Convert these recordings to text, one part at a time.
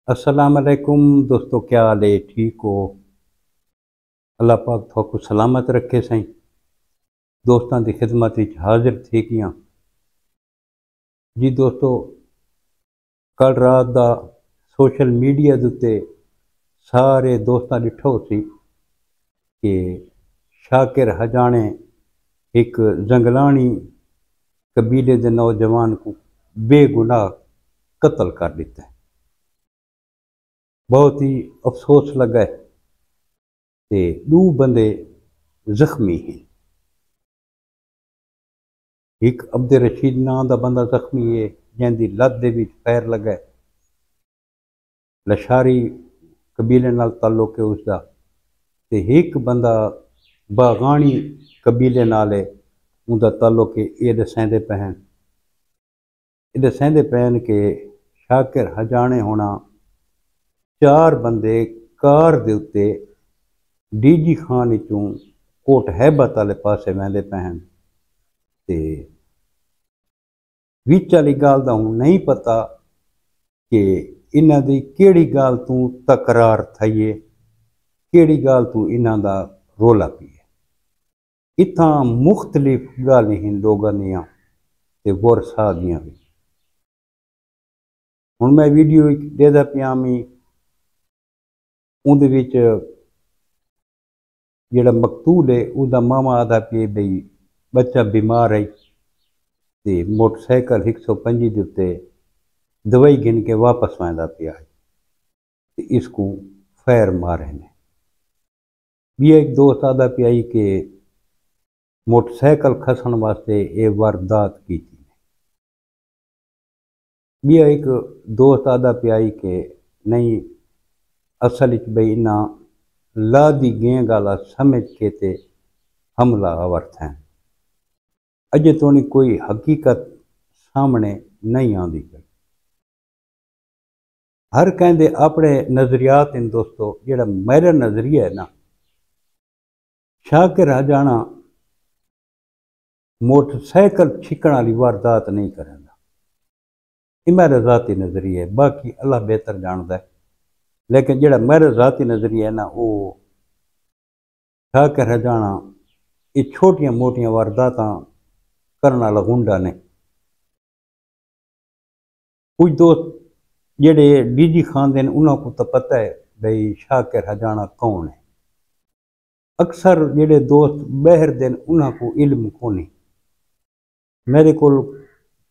अस्सलाम वालेकुम दोस्तों, क्या हाल है? ठीक हो? अल्लाह पाक थोको सलामत रखे सही। दोस्तों की खिदमत विच हाजिर थी किया जी। दोस्तों, कल रात का सोशल मीडिया के उत्ते सारे दोस्तों डिठो सी कि शाकिर हजाने एक जंगलानी कबीले के नौजवान को बेगुनाह कत्ल कर दिता है। बहुत ही अफसोस लगा है कि दो बंदे जख्मी हैं। एक अब्दुल रशीद नाम का बंदा जख्मी है जिंदी लत दे विच पैर लगा है। लशारी कबीले नाल ताल्लुक है उसका। ते एक बंदा बागानी कबीले नाल है, उनका ताल्लुक है। ये दसेंदे पहन के शाकिर हजाने होना चार बंदे कार दे उत्ते डीजी खान विचों कोट हैबत वाले पासे वहदे पहन ते विच वाली गाल दा हुण नहीं पता कि इन्हां दी केड़ी गाल तू तकरार थई है, केड़ी गाल तू इन्हां दा रोला पी है। इत्थां मुख्तलिफ गालीं हैं लोगां दियां ते वरसा दियां भी। हुण मैं वीडियो देदा पिया मी, उहदे विच जिहड़ा मकतूल है उसदा मामा आदा पे बई बच्चा बीमार है ते मोटरसाइकिल 125 के उत्ते दवाई गिन के वापस आंदा पिया है ते इसको फैर मारे ने। भी एक दोस्त आदा पिया कि मोटरसाइकिल खसन वास्ते ये वारदात की थी। भी एक दोस्त आदा पिया कि नहीं, असल बई इन्ना ला दी गें गाला समझ के ते हमला आवर थे। अजे तो नहीं कोई हकीकत सामने नहीं आती पई। हर कहते अपने नजरियात इन दोस्तों। जिहड़ा मेरा नजरिया है ना, शाकिर हजाना मोटरसाइकिल छिकण वाली वारदात नहीं करेंदा। ये मेरा ज़ाती नजरिया है, बाकी अल्लाह बेहतर जानता है। लेकिन जिहड़ा मेरा ज़ाती नजरिया है ना, वो शाकिर हजाना ये छोटियां मोटियां वारदात करने वाला गुंडा ने। कुछ दोस्त जेडे डीजी खान उन्होंने तो पता है भाई शाकिर हजाना कौन है। अक्सर जेडे दोस्त बहर दिन उन्होंने इल्म कोनी। मेरे को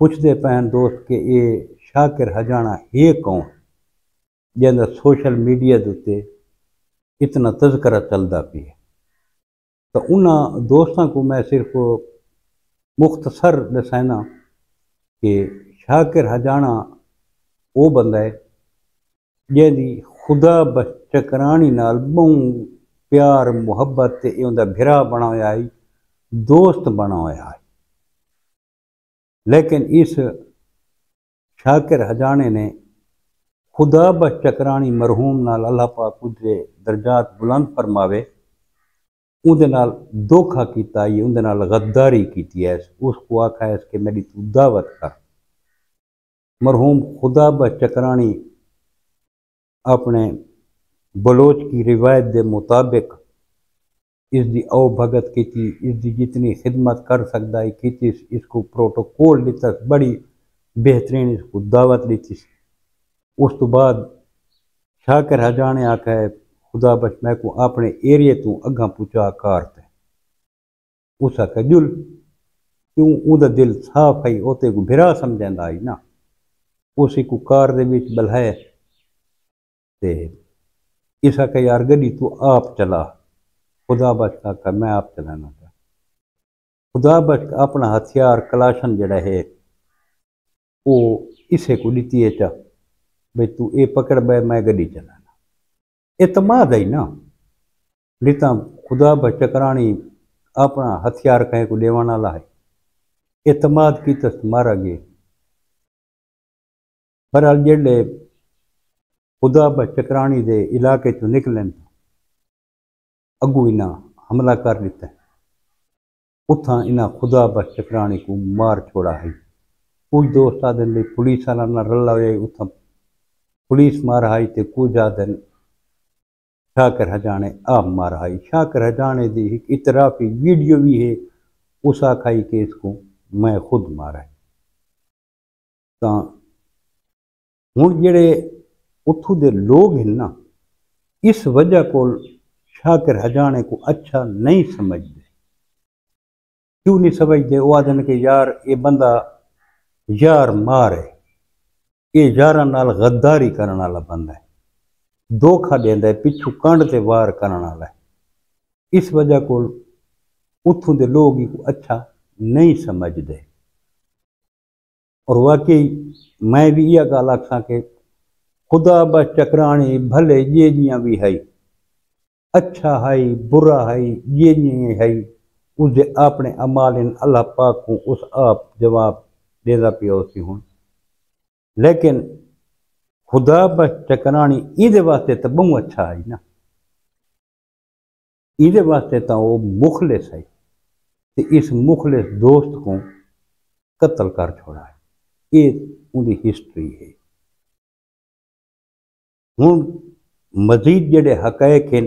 पुछते पैन दोस्त कि ये शाकिर हजाना है कौन, जिंदा सोशल मीडिया के उत्ते इतना तज़करा चलता पी है। तो उन्होंने दोस्तों को मैं सिर्फ मुख्तसर दसाना कि शाकिर हजाना वो बंदा है जिंदी खुदा बचकरानी नाल बहु प्यार मुहब्बत ते उनका भिरा बना होया है, दोस्त बना होया है। लेकिन इस शाकिर हजाने ने खुदा बचकरानी मरहूम नाल अल्लाह पाक उदे दर्जात बुलंद फरमावे, उनके नाल धोखा किया है, उनके नाल गद्दारी की है। उसको आखा है कि मेरी तू दावत कर। मरहूम खुदा बचकरानी अपने बलोच की रिवायत के मुताबिक इसकी आओ भगत की, इसकी जितनी खिदमत कर सकता है की, इसको प्रोटोकॉल दिता, बड़ी बेहतरीन इसको दावत दी। उस तो बाद शाकिर हजाने आखा है खुदा बच मैं को अपने एरिए तू अगा पुचा कार ते। उस आखा जुल क्यों, उदा दिल साफ है, ओते को भिरा समझा आई ना। उसी को कार दे विच बल्हाए ते इस आखा यार गड्डी तू आप चला। खुदा बच आखा मैं आप चलाना था। खुदा बच अपना हथियार कलाशन जड़ा है वो इसे को दी है चा भाई तू ये पकड़ बै मैं गड्डी चलाना। एतमाद है ना, लिता खुदा बचकरानी अपना हथियार कहीं को देवाना ला है। एतमाद की तस मारा गए। बहरहाल जेडे खुदा बचकरानी दे इलाके तो निकलन अगू इन्हें हमला कर दिता है। उथा इन्हें खुदा बचकरानी को मार छोड़ा है। कुछ दोस्त आदि पुलिस वाला ना रला हो, उथा पुलिस मारहाई ते कुछ आदन शाकिर हजाणे आप मारहाई। शाकिर हजाणे दी एक इतराफी वीडियो भी है, उस आखाई कि इसको मैं खुद मारा है। तो हुण जेड़े उत्थों दे लोग हैं ना, इस वजह को शाकिर हजाणे को अच्छा नहीं समझते। क्यों नहीं समझते? वो आदन कि यार ये बंदा यार मार है, ये यारां नाल गद्दारी करने वाला बंदा है, धोखा देंदा है, पिछू कंड ते वार करने वाला है। इस वजह को उत्थों दे लोग इसको अच्छा नहीं समझते। और वाकई मैं भी यह गल आखा कि खुदा बस चकरानी भले ये जियां भी है, अच्छा है बुरा है, ये नहीं है, उसके अपने अमाल अल्लाह पाक को उस आप जवाब देदा पिया सी हूँ। लेकिन खुदा बस चकरानी इहदे वास्ते तो बहुत अच्छा है ना, इहदे वास्ते तो वो मुखलिस है, तो इस मुखलिस दोस्त को कत्ल कर छोड़ा है। ये उनकी हिस्ट्री है। हुण मजीद जेडे हकायक हैं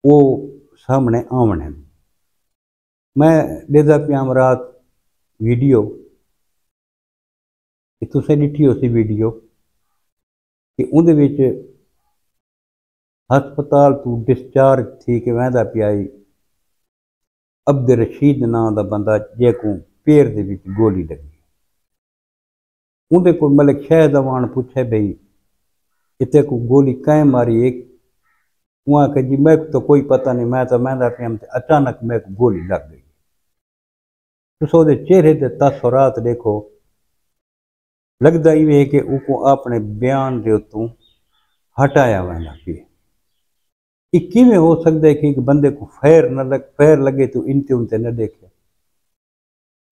वो सामने आवन हैं। मैं देदा पिया रात वीडियो कि तुसें दिखी हो सी वीडियो कि उहदे विच हस्पताल तो डिस्चार्ज थी कि वहदा पिया अब्दुल रशीद नाम दा बंदा जे को पैर दे विच गोली लगी। उहदे को मलिक शहद अवान पूछे भाई इतने को गोली कैं मारी एक, वहाँ के जी मैं तो कोई पता नहीं, मैं तो महंदा पिया अचानक मेरे को गोली लग गई। तो उसके चेहरे के तासुरात देखो, लगता ही है कि उसको अपने बयान के उत्तों हटाया वहना पिए। ये किवें हो सकता है कि एक बंदे को फैर लगे तो इनते उनते न देखे।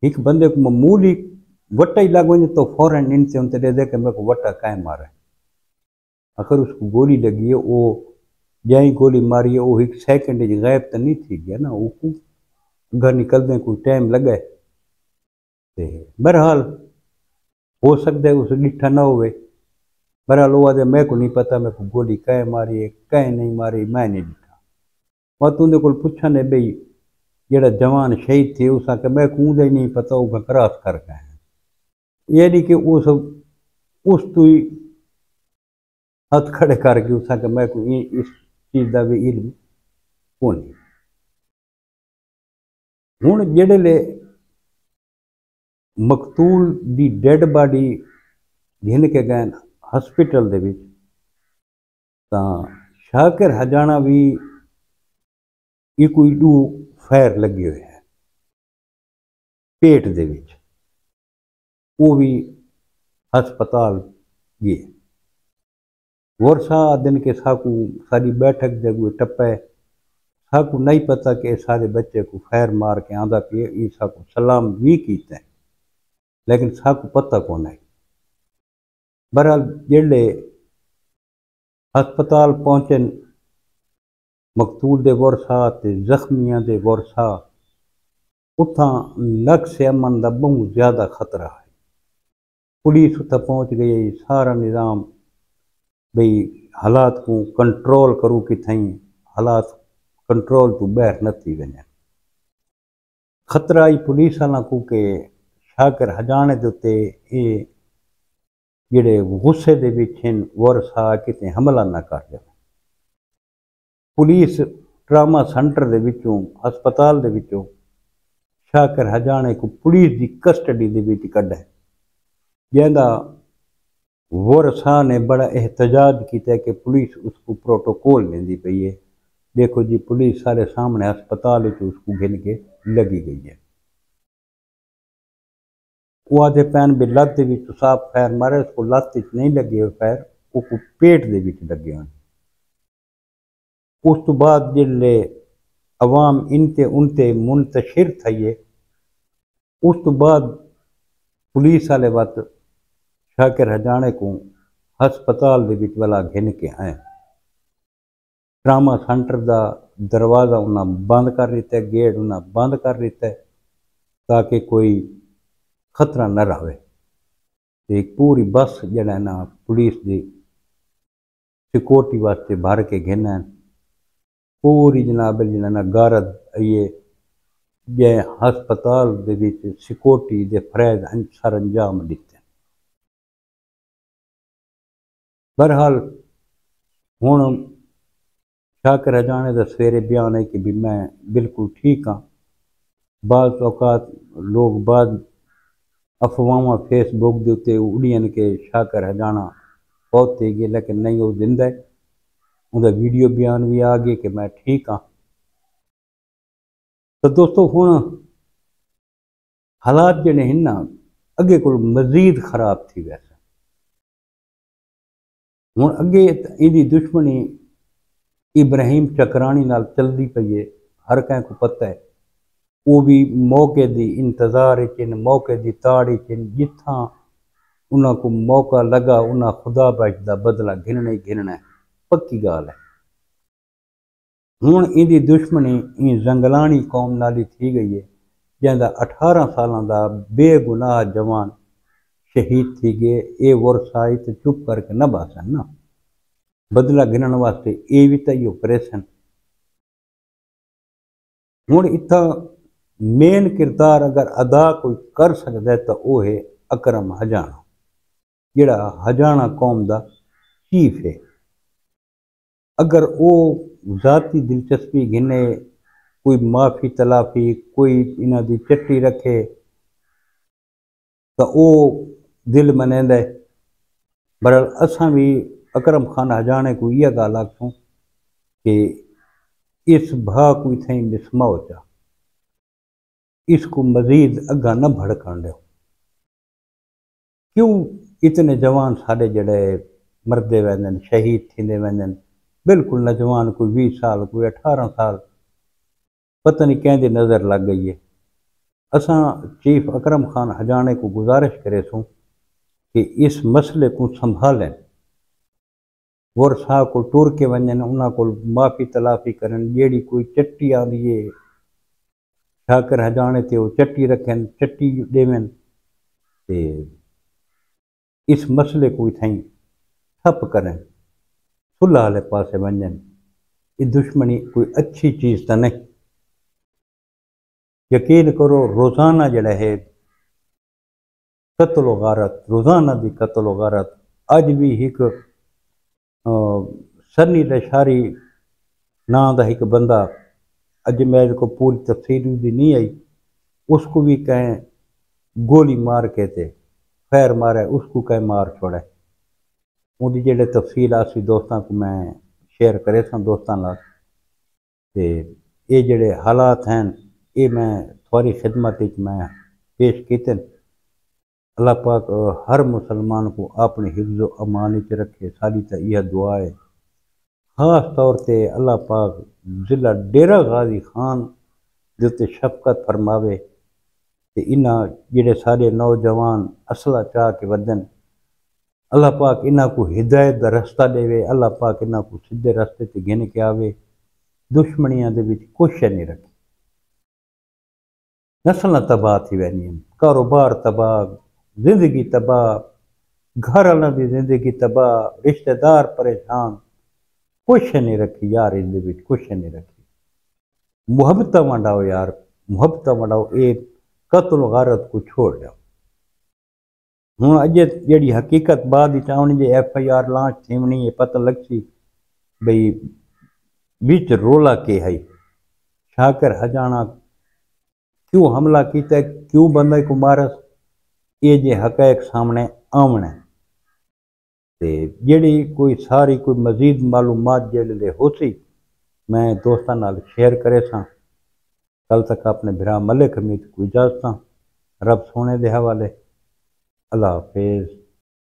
एक बंदे को मामूली वट्टा ही लग वजे तो फौरन इनते उनते दे दे कि मेरे को वट्टा कैं मारा है। अगर उसको गोली लगी है, वो जहीं गोली मारी है वो एक सेकंड गायब तो नहीं थी गया ना, वो घर निकलने को टाइम लगे। बहरहाल हो सकता है उसे डिठा ना हो। बहरहाल वो आदे मेरे को नहीं पता मेरे को गोली कैं मारी है कैं नहीं मारी, मैं नहीं डिठा। मत उनके को पूछा ने भाई जेड़ा जवान शहीद थे उस आके मैं को ही नहीं पता वो क्रॉस कर गए हैं। यानी कि उस तो ही हाथ खड़े करके उस आके मैं को इस चीज़ का भी इल्म कौन। हुण जेड़े ले मकतूल दी डेड बॉडी घिन के गए हॉस्पिटल दे विच, तां शाकिर हजाना भी ये कोई दो फैर लगे हुए हैं पेट दे विच, वो भी हस्पताल गए। वर्षा दिन के साकू सारी बैठक जगह टप्पे, साकू नहीं पता कि सारे बच्चे को फैर मार के आंदा पिए, ये साकू सलाम भी कीते, लेकिन साकू पता कौन है। बहरहाल जेड़े हस्पताल पहुंचे मकतूल दे वर्षा ते जख्मियां दे वर्षा, उथा नक्श अमन का बहुत ज़्यादा खतरा है। पुलिस उतना पहुँच गई, सारा निज़ाम भाई हालात को कंट्रोल करूँ कि थी हालात कंट्रोल तो बहर न थी वजन। खतरा ही पुलिस वाला को के शाकिर हजाने के उत्ते ये जेड़े गुस्से दे विच वर्षा किते हमला ना कर जाए। पुलिस ट्रामा सेंटर दे विचों हस्पताल दे विचों शाकिर हजाने को पुलिस की कस्टडी दे विच कढ़े, जिहदा वर्षा ने बड़ा एहतजाज किया कि पुलिस उसको प्रोटोकॉल लेंदी पई है। देखो जी पुलिस सारे सामने हस्पताल उसको गिन के लगी गई है। वो आधे पैन भी लत्त भी साफ फैर मारे, उसको लत्त नहीं लगे हुए फैर, उसको पेट दे विच लगे हुए। उस तो बाद जिले अवाम इनते उनते मुंतशिर थी, उस तो बाद पुलिस वाले वक्त शाकिर हजाने को हस्पताल दे विच वाला घिन के आए। ट्रामा सेंटर का दरवाज़ा उन्हें बंद कर दिता, गेट उन्हें बंद कर दिता ताकि कोई खतरा न रहे। एक पूरी बस जड़ा ना पुलिस की سیکورٹی واسطے بھر کے گھن پوری جناب جنہاں غارت یہ ہسپتال دے وچ سیکورٹی دے فرائض سر انجام دیتے. بہرحال ہوں شاکر ہجانے دا سویرے بیان ہے کہ بھی میں بالکل ٹھیک ہاں. بعض اوقات لوگ بعض افواਹਾਂ فیس بک دے اتنے اڑین کے شاکر ہجانا بہت تھی گئی لیکن نہیں وہ زندہ ہے. انہوں دا ویڈیو بیان بھی آ گیا کہ میں ٹھیک ہاں. تو دوستو ہوں حالات جڑے ہیں نا اگے کو مزید خراب تھی ویسے. ہوں اگے ان دشمنی ابراہیم چکرانی نال چلتی پئی ہے. ہر کہیں کو پتہ ہے وہ بھی موقع دی انتظار چن موقع دی تاڑی چن جتھاں انہاں کو موقع لگا انہاں خدا بخش دا بدلہ گھننا ہی گھننا ہے. پکی گال ہے. ہوں ان دشمنی ان زنگلانی قوم نالی تھی گئی ہے جہاں 18 سالاں دا بے گناہ جوان شہید تھی گئے. اے ورسائی تے چپ کر کے نہ باسن نا بدلہ گھنن واسطے اے بھی تیو کرے سن. ہوں اتھا مین کردار اگر ادا کوئی کر سکتا ہے تو وہ ہے اکرم ہجانا جڑا ہجانا قوم دا چیف ہے. اگر وہ ذاتی دلچسپی گھنے کوئی معافی تلافی کوئی انہاں دی چٹی رکھے تو وہ دل منیند ہے. برحال اساں بھی اکرم خان ہجانے کو یہ گال آکھوں کہ اس بھا کوئی تھیں مسماؤ چا اس کو مزید اگا نہ بھڑکان دو. کیوں اتنے جوان سارے جڑے مردے ویندن شہید تھیندے ویندن بالکل نوجوان کوئی 20 سال کوئی 18 سال پتہ نہیں کہیں دی نظر لگ گئی ہے. اساں چیف اکرم خان ہجانے کو گزارش کرے سوں کہ اس مسئلے کو سنبھالیں. ورسا کو ٹور کے ونجن انہاں کو معافی تلافی کرن جیڑی کوئی چٹی آندی ہے شاکر ہجانے تے وہ چٹی رکھیں چٹی دیویں تے اس مسئلے کو تھیں ٹھپ کریں صلح والے پاسے ونجن. یہ دشمنی کوئی اچھی چیز تو نہیں. یقین کرو روزانہ جڑا ہے قتل و غارت روزانہ دی قتل و غارت. اج بھی ایک سنی لشاری نام دا ایک بندہ اج میرے کو پوری تفصیل بھی نہیں آئی اس کو بھی کہیں گولی مار کے تے خیر مارے اس کو کہیں مار چھوڑے. ان کی جڑے تفصیل آسی دوستاں کو میں شیئر کرے سن دوستاں نال تے یہ جڑے حالات ہیں یہ میں تھوڑی خدمت میں پیش کیتے. اللہ پاک ہر مسلمان کو اپنے حفظ و امان وچ رکھے. ساری تا یہ دعا ہے. خاص طور تے اللہ پاک ضلع ڈیرہ غازی خان دے تے شفقت فرماوے تے انہاں جڑے سارے نوجوان اصلہ چاہ کے ودن اللہ پاک انہاں کو ہدایت دا رستہ دے وے. اللہ پاک انہاں کو سیدھے رستے تے گھن کے آوے. دشمنیاں دے وچ کچھ نہیں رکھی. نسلیں تباہ تھی وینی کاروبار تباہ زندگی تباہ گھر والوں دی زندگی تباہ رشتہ دار پریشان کچھ نہیں رکھی یار. ان دے وچ کچھ نہیں رکھی. محبت ونڈاؤ یار محبت ونڈاؤ. اے قتل و غارت کو چھوڑ جاؤ. ہوں اجے جیڑی حقیقت بعد آنی جی FIR لانچ تھیونی ہے پتہ لگ سی بھئی وچ رولا کے ہے شاکر ہجانا کیوں حملہ کیتا ہے کیوں بندے کو مارس یہ جے حقائق سامنے آمنے تے جیڑی کوئی ساری کوئی مزید معلومات جیڑے ہو سی میں دوستاں نال شیئر کرے ساں. کل تک اپنے بھرا ملک حمید کو اجازت رب سونے دے حوالے. اللہ حافظ.